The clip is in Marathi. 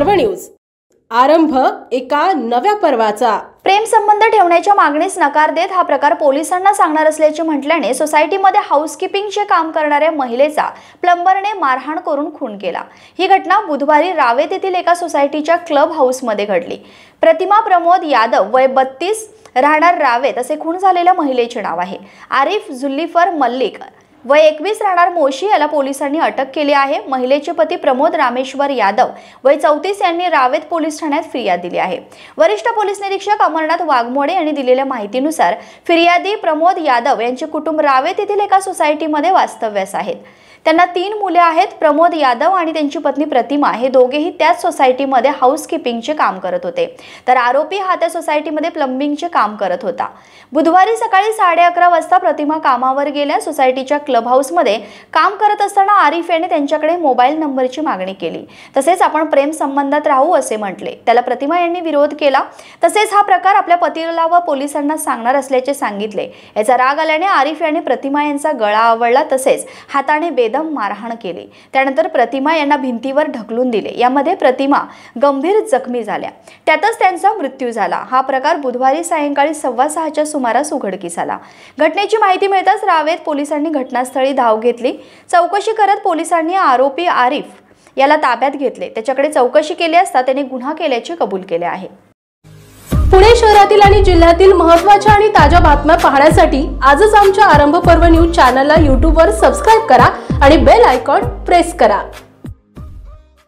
पर्व न्यूज। आरंभ एका नव्या पर्वाचा। प्रेम संबंध ठेवण्याच्या मागणीस नकार देत हा प्रकार पोलिसांना सांगणार असल्याचे म्हटल्याने सोसायटीमध्ये हाऊसकीपिंगचे काम करणाऱ्या महिलेचा प्लंबरने मारहाण करून खून केला। ही घटना बुधवारी रावेत येथील एका सोसायटीच्या क्लब हाऊसमध्ये घडली। प्रतिमा प्रमोद यादव वय 32 राहणार रावेत असे खून झालेल्या महिलेचे नाव आहे। आरिफ जुल्लीफर मल्लिक वय 21 राहणार मोशी याला पोलिसांनी अटक केली आहे। महिलेचे पती प्रमोद रामेश्वर यादव वय 34 यांनी रावेत पोलीस ठाण्यात फिर्याद दिली आहे। वरिष्ठ पोलीस निरीक्षक अमरनाथ वाघमोडे यांनी दिलेल्या माहितीनुसार फिर्यादी प्रमोद यादव यांचे कुटुंब रावेत येथील एका सोसायटीमध्ये वास्तव्यास आहेत। त्यांना 3 मुले आहेत। प्रमोद यादव आणि त्यांची पत्नी प्रतिमा हे दोघेही त्याच सोसायटीमध्ये हाऊसकीपिंगचे काम करत होते, तर आरोपी हा त्या सोसायटीमध्ये प्लंबिंगचे काम करत होता। बुधवारी सकाळी 11:30 वाजता प्रतिमा कामावर गेल्या। सोसायटीच्या क्लब हाऊसमध्ये काम करत असताना आरिफ याने त्यांच्याकडे मोबाईल नंबरची मागणी केली, तसेच आपण प्रेम संबंधात राहू असे म्हटले। त्याला प्रतिमा यांनी विरोध केला, तसेच हा प्रकार आपल्या पतीला व पोलिसांना सांगणार असल्याचे सांगितले। याचा राग आल्याने आरिफ याने प्रतिमा यांचा गळा आवळला, तसेच हाताने बेदम मारहाण केली। त्यानंतर प्रतिमा यांना भिंतीवर ढकलून दिले। यामध्ये प्रतिमा गंभीर जखमी झाल्या, त्यातच त्यांचा मृत्यू झाला। हा प्रकार बुधवारी सायंकाळी 6:15च्या सुमारास उघडकीस आला। घटनेची माहिती मिळताच रावेत पोलिसांनी घटनास्थळी धाव घेतली। चौकशी करत पोलिसांनी आरोपी आरिफ याला ताब्यात घेतले। त्याच्याकडे चौकशी केली असता त्याने गुन्हा केल्याचे कबूल केले आहे। पुणे शहरातील आणि जिल्ह्यातील महत्त्वाच्या आणि ताज्या बातम्या पाहण्यासाठी आजच आमच्या आरंभ पर्व न्यूज चॅनलला YouTube वर सबस्क्राइब करा आणि बेल आयकॉन प्रेस करा।